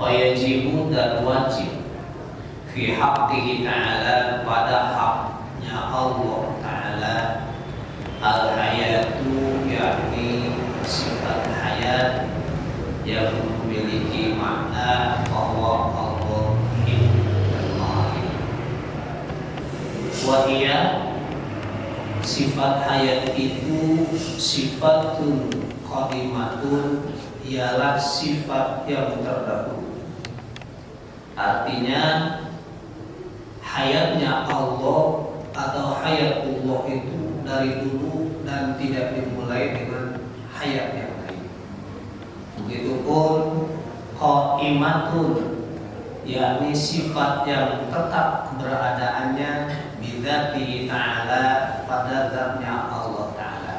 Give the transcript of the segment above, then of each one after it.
wa yajibu dan wajib fi haqqihi ta'ala pada haknya Allah Ta'ala al-hayatu yakni sifat hayat yang memiliki makna bahwa Allah hidup dan maha hidup. Wahia sifat hayat itu sifatun qadimatun, ialah sifat yang terdahulu. Artinya hayatnya Allah atau hayatullah itu dari dulu dan tidak dimulai dengan hayat yang lain. Begitupun qaimatun, yakni sifat yang tetap keberadaannya bidzatihi ta'ala, pada zatnya Allah Ta'ala.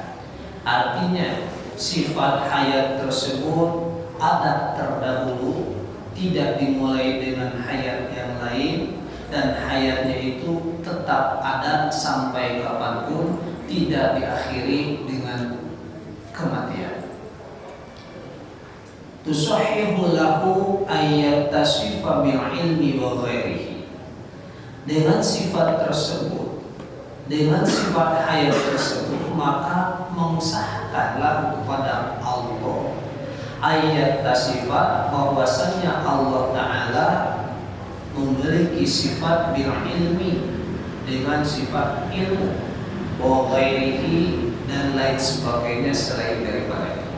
Artinya sifat hayat tersebut ada terdahulu, tidak dimulai dengan hayat yang lain, dan hayatnya itu tetap ada sampai kapanpun, tidak diakhiri dengan kematian. Tusahihu lahu ayyatasifa bil ilmi wa ghairihi. Dengan sifat tersebut, dengan sifat hayat tersebut, maka mengesahkanlah kepada Allah ayyatasifa, bahwasannya Allah Ta'ala memiliki sifat bil ilmi, dengan sifat ilmu, wa ghairihi, dan lain sebagainya selain daripada itu.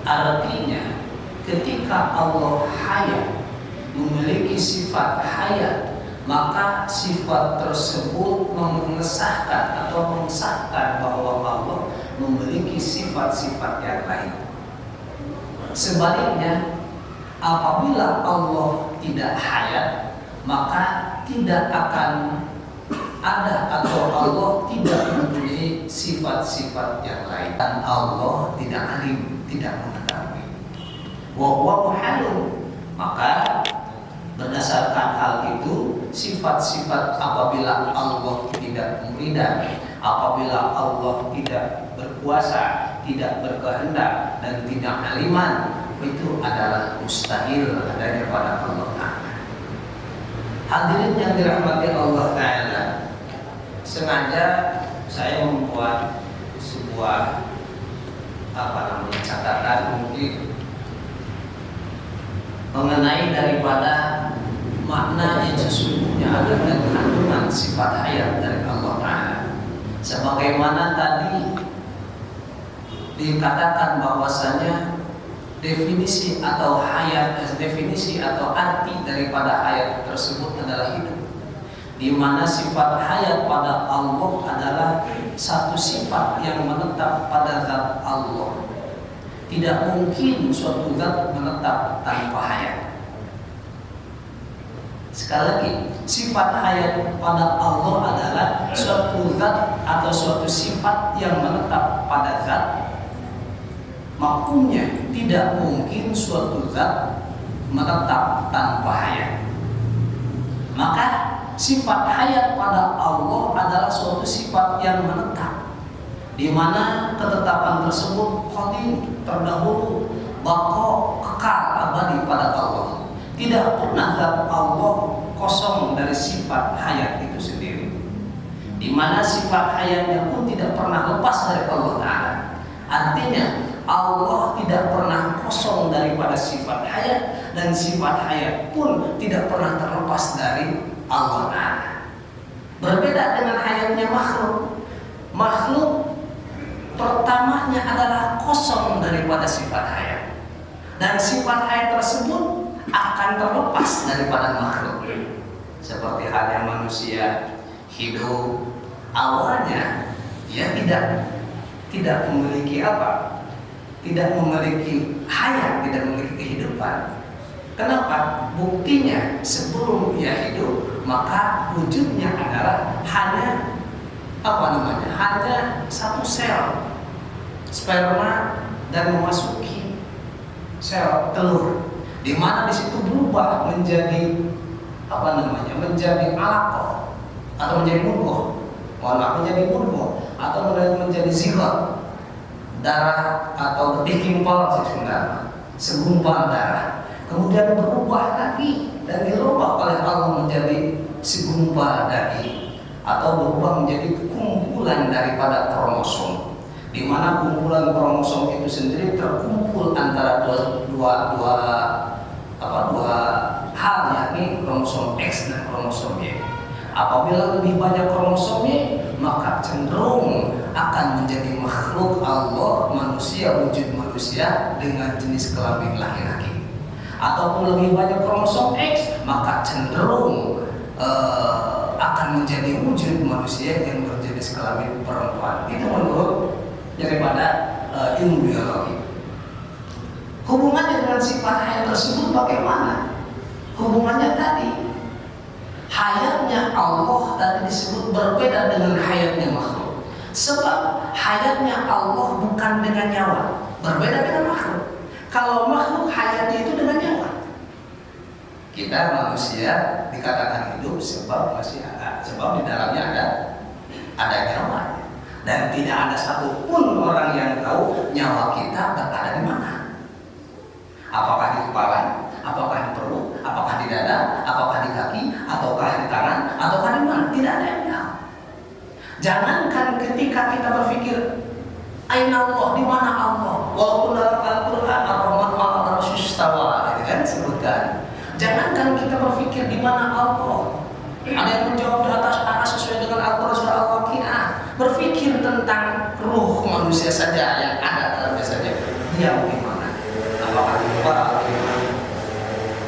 Artinya ketika Allah hayat, memiliki sifat hayat, maka sifat tersebut mengesahkan atau mengesahkan bahwa Allah memiliki sifat-sifat yang lain. Sebaliknya, apabila Allah tidak hayat, maka tidak akan ada atau Allah tidak mempunyai sifat-sifat yang lain, dan Allah tidak alim, tidak mengetahui. Wa huwa muhalun, maka berdasarkan hal itu, sifat-sifat apabila Allah tidak muridan, apabila Allah tidak berkuasa, tidak berkehendak, dan tidak aliman, itu adalah mustahil adanya pada Allah Ta'ala. Hadirin yang dirahmati Allah Ta'ala, sengaja saya membuat sebuah catatan mungkin mengenai daripada makna yang sesungguhnya ada dan kandungan sifat hayat dari Allah Ta'ala. Sebagaimana tadi dikatakan bahwasanya definisi atau hayat, definisi atau arti daripada hayat tersebut adalah hidup, di mana sifat hayat pada Allah adalah satu sifat yang menetap pada zat Allah. Tidak mungkin suatu zat menetap tanpa hayat. Sekali lagi, sifat hayat pada Allah adalah suatu zat atau suatu sifat yang menetap pada zat. Maksudnya tidak mungkin suatu zat menetap tanpa hayat. Maka sifat hayat pada Allah adalah suatu sifat yang menetap, di mana ketetapan tersebut qadim, terdahulu, baqa, kekal, abadi pada Allah. Tidak pernah zat Allah kosong dari sifat hayat itu sendiri, di mana sifat hayatnya pun tidak pernah lepas dari Allah Ta'ala. Artinya Allah tidak pernah kosong daripada sifat hayat, dan sifat hayat pun tidak pernah terlepas dari Allah Ta'ala. Berbeda dengan hayatnya makhluk. Makhluk pertamanya adalah kosong daripada sifat hayat, dan sifat hayat tersebut akan terlepas daripada makhluk. Seperti halnya manusia hidup, awalnya dia tidak memiliki apa? Tidak memiliki hayat, tidak memiliki kehidupan. Kenapa? Buktinya sebelum dia hidup, maka wujudnya adalah hanya hanya satu sel sperma dan memasuki sel telur, di mana di situ berubah menjadi menjadi alaqah atau menjadi mudghah, menjadi mudghah atau menjadi zigot, darah atau betik kimpol sebenarnya, segumpal darah, kemudian berubah segumpal daging atau berubah menjadi kumpulan daripada kromosom, di mana kumpulan kromosom itu sendiri terkumpul antara dua hal, yakni kromosom X dan kromosom Y. Apabila lebih banyak kromosom Y, maka cenderung akan menjadi makhluk Allah, manusia, wujud manusia dengan jenis kelamin laki-laki. Ataupun lebih banyak kromosom X, maka cenderung akan menjadi wujud manusia yang berjenis kelamin perempuan. Itu menurut daripada ilmu biologi. Hubungannya dengan sifat hayat tersebut bagaimana? Hubungannya tadi, hayatnya Allah tadi disebut berbeda dengan hayatnya makhluk. Sebab hayatnya Allah bukan dengan nyawa, berbeda dengan makhluk. Kalau makhluk hayatnya itu dengan nyawa. Kita manusia dikatakan hidup sebab masih ada, sebab di dalamnya ada nyawa. Dan tidak ada satupun orang yang tahu nyawa kita berada di mana. Apakah di kepala, apakah di perut, apakah di dada, apakah di kaki, ataukah di tangan, ataukah di mana? Tidak ada yang tahu. Jangankan ketika kita berpikir Aina Allah, di mana Allah? Walaupun dalam Al-Quran Ar-Rahman Al-Arsyus Istawa, itu kan disebutkan. Jangankan kita berpikir di mana Allah. Ada yang menjawab di atas arah sesuai dengan Al-Quran surah Al-Waqiah. Berpikir tentang ruh manusia saja yang ada dalamnya saja. Dia di mana? Apakah di kepala atau di mana?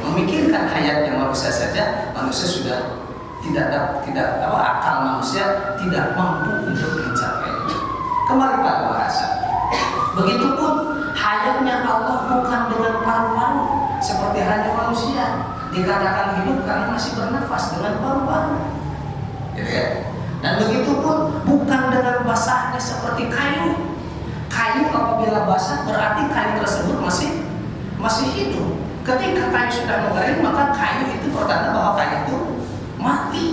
Memikirkan hayatnya manusia saja, manusia sudah tidak akal manusia tidak mampu untuk mencapai. Kembali pada bahasa. Begitupun hayatnya Allah bukan dengan paru-paru seperti halnya manusia. Dikatakan hidup karena masih bernafas dengan paru-paru. Gitu ya. Dan begitupun bukan dengan basahnya seperti kayu. Kayu apabila basah berarti kayu tersebut masih hidup. Ketika kayu sudah mengering, maka kayu itu pertanda bahwa kayu itu mati.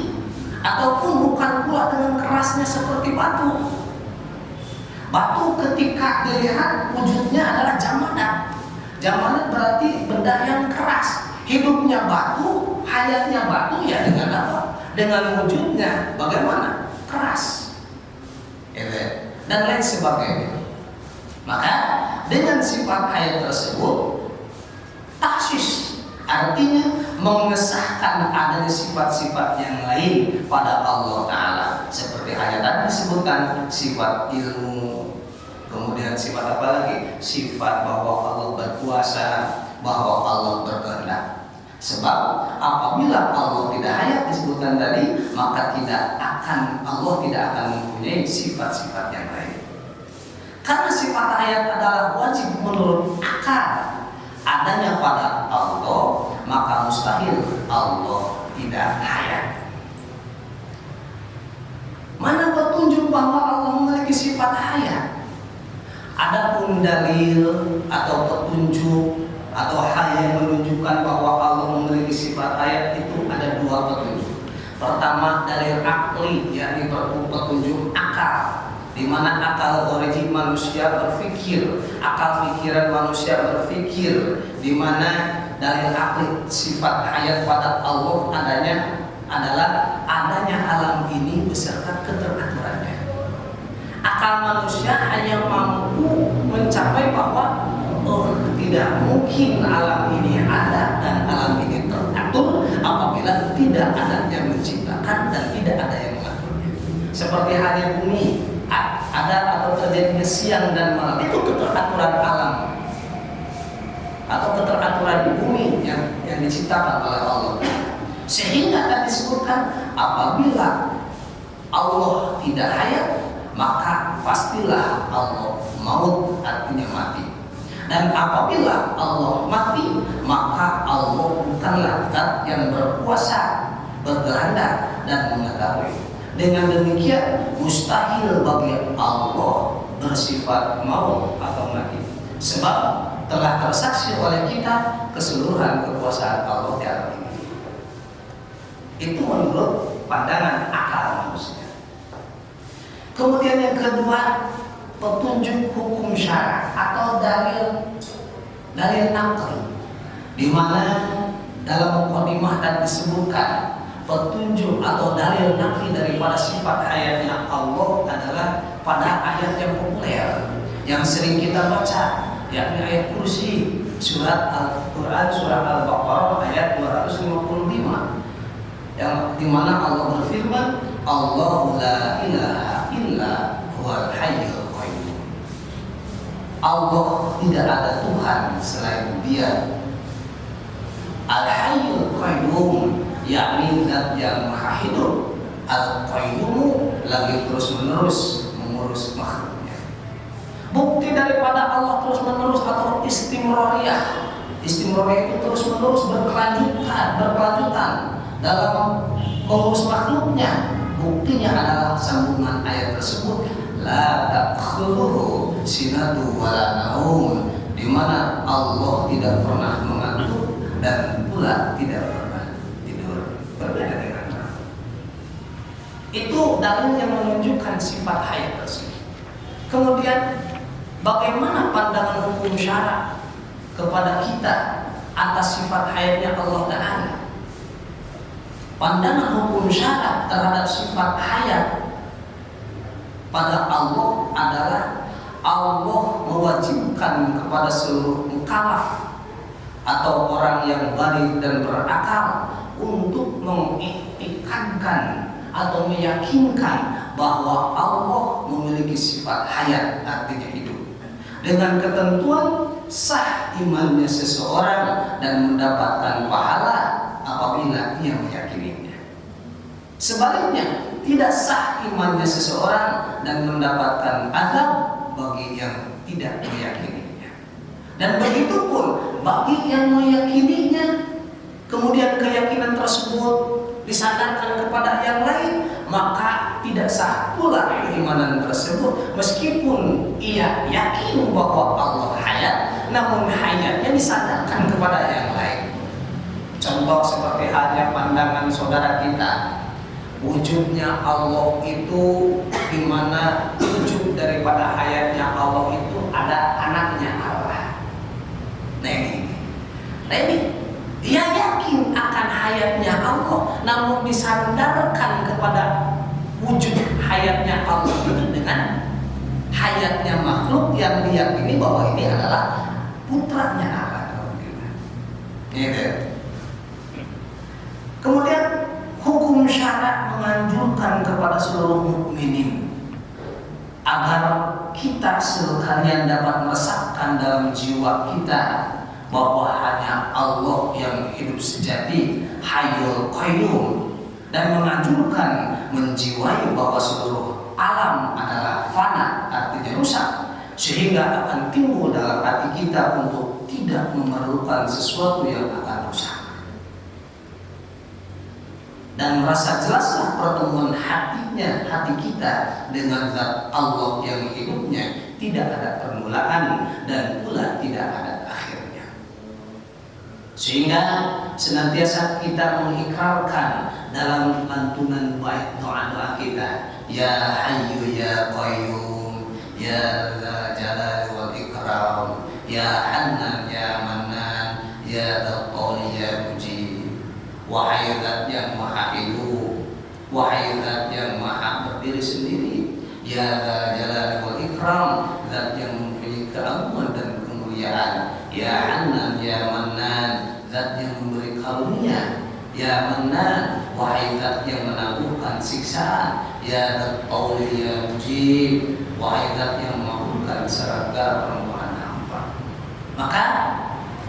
Ataupun bukan pula dengan kerasnya seperti batu. Batu ketika dilihat wujudnya adalah jamadat. Jamadat berarti benda yang keras. Hidupnya batu, hayatnya batu, ya dengan apa? Dengan wujudnya bagaimana? Keras. Dan lain sebagainya. Maka dengan sifat hayat tersebut, taksis artinya mengesahkan adanya sifat-sifat yang lain pada Allah Ta'ala. Seperti ayat tadi disebutkan sifat ilmu, kemudian sifat apa lagi? Sifat bahwa Allah berkuasa, bahwa Allah berkehendak. Sebab apabila Allah tidak hayat disebutkan tadi, maka Allah tidak akan mempunyai sifat-sifat yang lain. Karena sifat hayat adalah wajib menurut akal adanya pada Allah, maka mustahil Allah tidak hayat. Mana petunjuk bahwa Allah memiliki sifat hayat? Adapun dalil atau petunjuk atau hal yang menunjukkan bahwa Allah memiliki sifat hayat itu ada dua petunjuk. Pertama, dalil akli, yakni petunjuk akal, di mana akal origin manusia berpikir, akal pikiran manusia berpikir, di mana dalil akli sifat hayat pada Allah adalah adanya alam ini beserta keteraturannya. Akal manusia hanya mampu mencapai bahwa tidak mungkin alam ini ada dan alam ini teratur apabila tidak ada yang menciptakan dan tidak ada yang mengaturnya. Seperti halnya bumi ada atau terjadinya siang dan malam, itu keteraturan alam atau keteraturan di bumi yang diciptakan oleh Allah. Sehingga tadi disebutkan apabila Allah tidak hayat, maka pastilah Allah maut, artinya mati. Dan apabila Allah mati, maka Allah bukanlah zat yang berkuasa, berkehendak dan mengetahui. Dengan demikian mustahil bagi Allah bersifat maut atau mati. Sebab telah tersaksi oleh kita keseluruhan kekuasaan Allah di alam ini. Itu menurut pandangan akal manusia. Kemudian yang kedua, petunjuk hukum syara atau dalil akli, di mana dalam mukadimah dan disebutkan petunjuk atau dalil nakli daripada sifat hayatnya Allah adalah pada ayat yang populer yang sering kita baca, yakni ayat kursi surat Al-Quran surah Al-Baqarah ayat 255 yang dimana Allah berfirman, Allahu la ilaha illa huwal hayyul qayyum. Allah tidak ada Tuhan selain Dia. Al-hayyul qayyum, yakni zat yang maha hidup. Al-qayyum lagi terus menerus mengurus makhluknya. Bukti daripada Allah terus menerus atau istimroriyah. Istimroriyah itu terus menerus berkelanjutan dalam mengurus makhluknya. Buktinya adalah sambungan ayat tersebut, la ta'khudhuhu sinatu wala naum, di mana Allah tidak pernah mengantuk dan pula tidak pernah tidur. Berbeda dengan makhluk. Itu dalil yang menunjukkan sifat hayat tersebut. Kemudian bagaimana pandangan hukum syara kepada kita atas sifat hayatnya Allah Ta'ala? Pandangan hukum syara terhadap sifat hayat pada Allah adalah Allah mewajibkan kepada seluruh mukallaf atau orang yang baligh dan berakal untuk mengiktikankan atau meyakinkan bahwa Allah memiliki sifat hayat, artinya hidup, dengan ketentuan sah imannya seseorang dan mendapatkan pahala apabila ia meyakininya. Sebaliknya, tidak sah imannya seseorang dan mendapatkan azab bagi yang tidak meyakininya. Dan begitu pun bagi yang meyakininya, kemudian keyakinan tersebut disandarkan kepada yang lain, maka tidak sah pula keimanan tersebut meskipun ia yakin bahwa Allah hayat, namun hayatnya disandarkan kepada yang lain. Contoh seperti halnya pandangan saudara kita, wujudnya Allah itu di mana wujud daripada hayatnya Allah itu ada anaknya Allah. Nah ini dia yakin akan hayatnya Allah, namun disandarkan kepada wujud hayatnya Allah itu dengan hayatnya makhluk yang diyakini bahwa ini adalah putranya Allah. Gitu. Kemudian hukum syara menganjurkan kepada seluruh mukminin agar kita sekalian dapat meresapkan dalam jiwa kita bahwa hanya Allah yang hidup sejati, hayyul qayyum, dan menganjurkan menjiwai bahwa seluruh alam adalah fana, artinya rusak, sehingga akan timbul dalam hati kita untuk tidak memerlukan sesuatu yang akan rusak. Dan merasa jelaslah pertemuan hati kita dengan zat Allah yang hidupnya tidak ada permulaan dan pula tidak ada akhirnya. Sehingga senantiasa kita mengikrarkan dalam lantunan baik doa-doa kita, ya hayyu ya qayyum ya dzal jalali wal ikram ya hannan ya mannan ya dzal qawli ya mujib. Wahai zat yang maha hidup, wahai zat yang maha berdiri sendiri, ya dzal jalali wal ikram, zat yang mempunyai keagungan dan kemuliaan, ya hannan ya mannan, zat yang memberi karunia, ya mannan, wahai zat yang menangguhkan siksaan, ya dzal qawli ya mujib, wahai zat yang mengabulkan segala permohonan hamba. Maka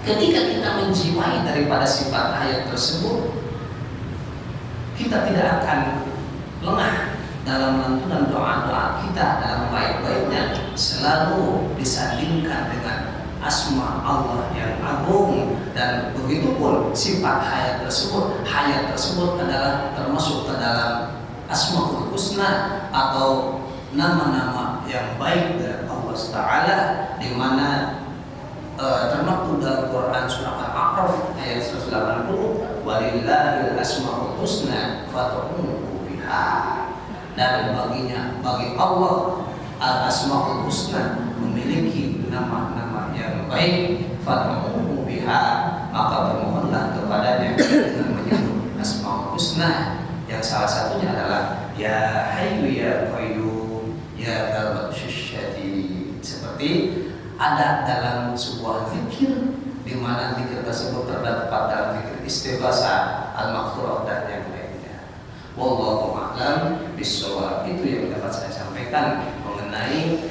ketika kita menjiwai daripada sifat hayat tersebut, kita tidak akan lengah dalam lantunan doa-doa kita dalam baik-baiknya selalu disandingkan dengan asma Allah yang agung. Dan begitu pun sifat hayat tersebut adalah termasuk ke dalam asmaul husna atau nama-nama yang baik dari Allah Taala, di mana termaktub dalam Quran surah Al-A'raf ayat 180, walillahil asmaul husna fad'uhu biha. Dan bagi Allah al-asmaul husna memiliki nama-nama yang baik, fad'uhu biha, maka bermohonlah kepadanya dengan menyebut asmaul husna. husna, yang salah satunya adalah ya hayyu ya qayyum ya dzal syadid. Seperti ada dalam sebuah zikir, di mana zikir tersebut terdapat dalam zikir istighosah, al-maghfirah dan yang lainnya. Wallahu a'lam bishawab. Itu yang dapat saya sampaikan mengenai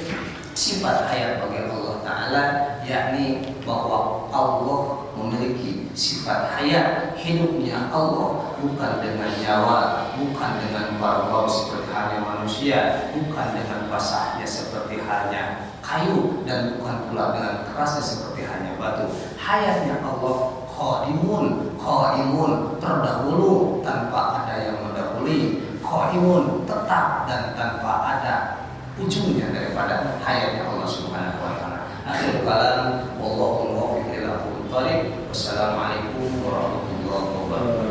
sifat hayat bagi Allah Ta'ala, yakni bahwa Allah memiliki sifat hayat. Hidupnya Allah bukan dengan nyawa, bukan dengan bau seperti halnya manusia, bukan dengan basahnya seperti halnya kayu, dan bukan pula dengan kerasnya seperti halnya batu. Hayatnya Allah qaimun, terdahulu tanpa ada yang mendahului, qaimun, tetap dan tanpa ada ujungnya daripada hayatnya Allah Subhanahu wa taala. Akhir kalam, wallahu muwaffiq ila aqwamit thoriq. Wassalamualaikum warahmatullahi wabarakatuh.